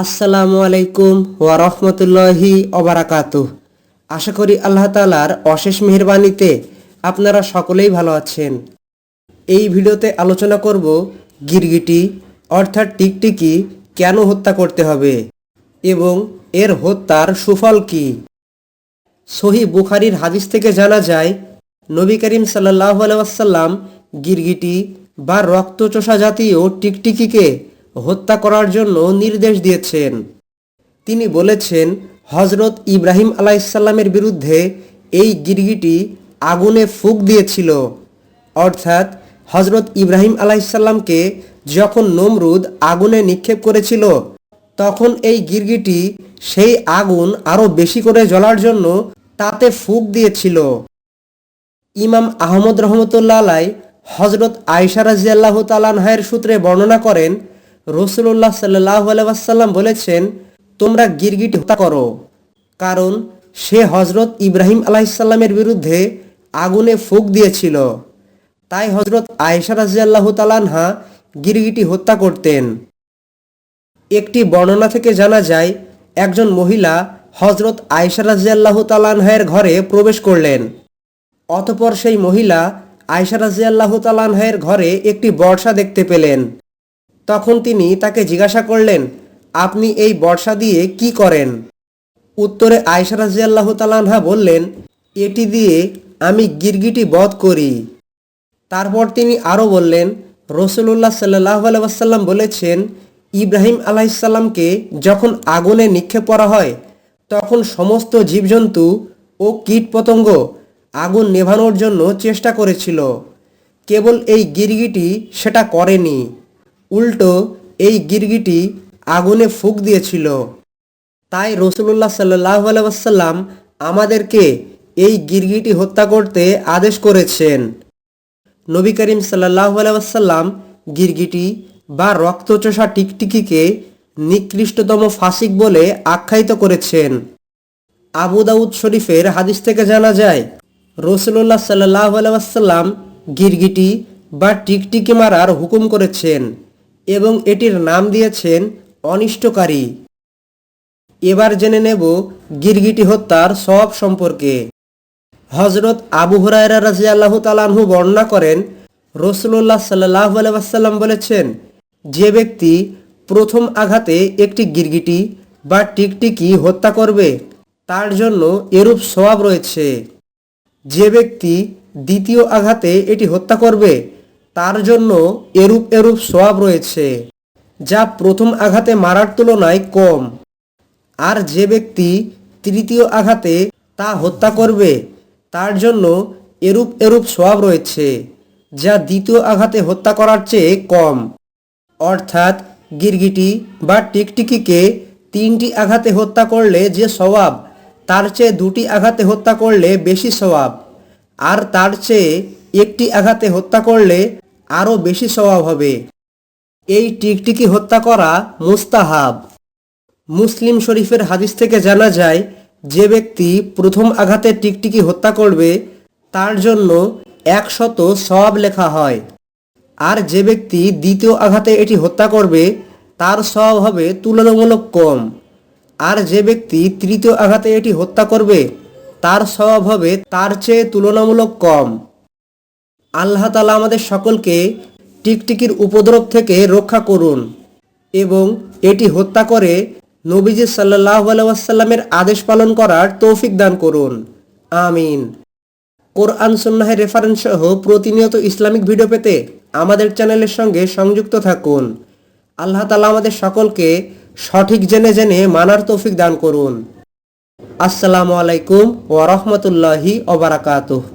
আসসালামু আলাইকুম ওয়া রাহমাতুল্লাহি ওয়া বারাকাতুহু। আশা করি আল্লাহ তাআলার অশেষ মেহেরবানিতে আপনারা সকলেই ভালো আছেন। এই ভিডিওতে আলোচনা করব গিরগিটি অর্থাৎ টিকটিকি কেন হত্যা করতে হবে এবং এর হত্যার সুফল কি। সহিহ বুখারীর হাদিস থেকে জানা যায়, নবী করিম সাল্লাল্লাহু আলাইহি ওয়াসাল্লাম গিরগিটি বা রক্তচোষা জাতীয় টিকটিকিকে হত্যা করার জন্য নির্দেশ দিয়েছেন। তিনি বলেছেন, হযরত ইব্রাহিম আলাইহিসসালামের বিরুদ্ধে এই গিরগিটি আগুনে ফুঁক দিয়েছিল। অর্থাৎ হযরত ইব্রাহিম আলাইহিসসালামকে যখন নমরুদ আগুনে নিক্ষেপ করেছিল, তখন এই গিরগিটি সেই আগুন আরও বেশি করে জ্বলার জন্য তাতে ফুঁক দিয়েছিল। ইমাম আহমদ রহমতুল্লাহ আলাই হযরত আয়েশা রাদিয়াল্লাহু তাআলা আনহার সূত্রে বর্ণনা করেন, রাসূলুল্লাহ সাল্লাল্লাহু আলাইহি ওয়াসাল্লাম বলেছেন, তোমরা গিরগিটি হত্যা করো, কারণ সে হযরত ইব্রাহিম আলাইহিসসালামের বিরুদ্ধে আগুনে ফুঁক দিয়েছিল। তাই হযরত আয়েশা রাদিয়াল্লাহু তাআলা আনহা গিরগিটি হত্যা করতেন। একটি বর্ণনা থেকে জানা যায়, একজন মহিলা হযরত আয়েশা রাদিয়াল্লাহু তাআলা আনহার ঘরে প্রবেশ করলেন। অতঃপর সেই মহিলা আয়েশা রাদিয়াল্লাহু তাআলা আনহার ঘরে একটি বর্শা দেখতে পেলেন। তখন তিনি তাকে জিজ্ঞাসা করলেন, আপনি এই বর্শা দিয়ে কি করেন? উত্তরে আয়েশা রাদিয়াল্লাহু তাআলা আনহা বললেন, এটি দিয়ে আমি গিরগিটি বধ করি। তারপর তিনি আরও বললেন, রাসূলুল্লাহ সাল্লাল্লাহু আলাইহি ওয়াসাল্লাম বলেছেন, ইব্রাহিম আলাইহিসসালামকে যখন আগুনে নিক্ষেপ করা হয়, তখন সমস্ত জীবজন্তু ও কীটপতঙ্গ আগুন নেভানোর জন্য চেষ্টা করেছিল, কেবল এই গিরগিটি সেটা করেনি। উল্টো এই গিরগিটি আগুনে ফুঁক দিয়েছিল। তাই রাসূলুল্লাহ সাল্লাল্লাহু আলাইহি ওয়াসাল্লাম আমাদেরকে এই গিরগিটি হত্যা করতে আদেশ করেছেন। নবী করিম সাল্লাল্লাহু আলাইহি ওয়াসাল্লাম গিরগিটি বা রক্তচোষা টিকটিকিকে নিকৃষ্টতম ফাসিক বলে আখ্যায়িত করেছেন। আবু দাউদ শরীফের হাদিস থেকে জানা যায়, রাসূলুল্লাহ সাল্লাল্লাহু আলাইহি ওয়াসাল্লাম গিরগিটি বা টিকটিকি মারার হুকুম করেছেন এবং এটির নাম দিয়েছেন অনিষ্টকারী। এবার জেনে নেব গিরগিটি হত্যার সওয়াব সম্পর্কে। হযরত আবু হুরায়রা রাদিয়াল্লাহু তাআলা আনহু বর্ণনা করেন, রাসূলুল্লাহ সাল্লাল্লাহু আলাইহি ওয়াসাল্লাম বলেছেন, যে ব্যক্তি প্রথম আঘাতে একটি গিরগিটি বা টিকটিকি হত্যা করবে, তার জন্য এরূপ সওয়াব রয়েছে। যে ব্যক্তি দ্বিতীয় আঘাতে এটি হত্যা করবে, তার জন্য এরূপ সওয়াব রয়েছে, যা প্রথম আঘাতে মারার তুলনায় কম। আর যে ব্যক্তি তৃতীয় আঘাতে তা হত্যা করবে, তার জন্য এরূপ সওয়াব রয়েছে, যা দ্বিতীয় আঘাতে হত্যা করার চেয়ে কম। অর্থাৎ গিরগিটি বা টিকটিকিকে 3টি আঘাতে হত্যা করলে যে সওয়াব, তার চেয়ে 2টি আঘাতে হত্যা করলে বেশি সওয়াব, আর তার চেয়ে 1টি আঘাতে হত্যা করলে আরও বেশি সওয়াব হবে। এই টিকটিকি হত্যা করা মুস্তাহাব। মুসলিম শরীফের হাদিস থেকে জানা যায়, যে ব্যক্তি প্রথম আঘাতে টিকটিকি হত্যা করবে, তার জন্য 100 সওয়াব লেখা হয়। আর যে ব্যক্তি দ্বিতীয় আঘাতে এটি হত্যা করবে, তার সওয়াব হবে তুলনামূলক কম। আর যে ব্যক্তি তৃতীয় আঘাতে এটি হত্যা করবে, তার সওয়াব হবে তার চেয়ে তুলনামূলক কম। আল্লাহ তাআলা আমাদের সকলকে টিকটিকির উপদ্রব থেকে রক্ষা করুন এবং এটি হত্যা করে নবীজি সাল্লাল্লাহু আলাইহি ওয়াসাল্লামের আদেশ পালন করার তৌফিক দান করুন। আমিন। কোরআন সুন্নাহের রেফারেন্স সহ প্রতিনিয়ত ইসলামিক ভিডিও পেতে আমাদের চ্যানেলের সঙ্গে সংযুক্ত থাকুন। আল্লাহ তাআলা আমাদের সকলকে সঠিক জেনে মানার তৌফিক দান করুন। আসসালামু আলাইকুম ওয়া রাহমাতুল্লাহি ওয়া বারাকাতুহু।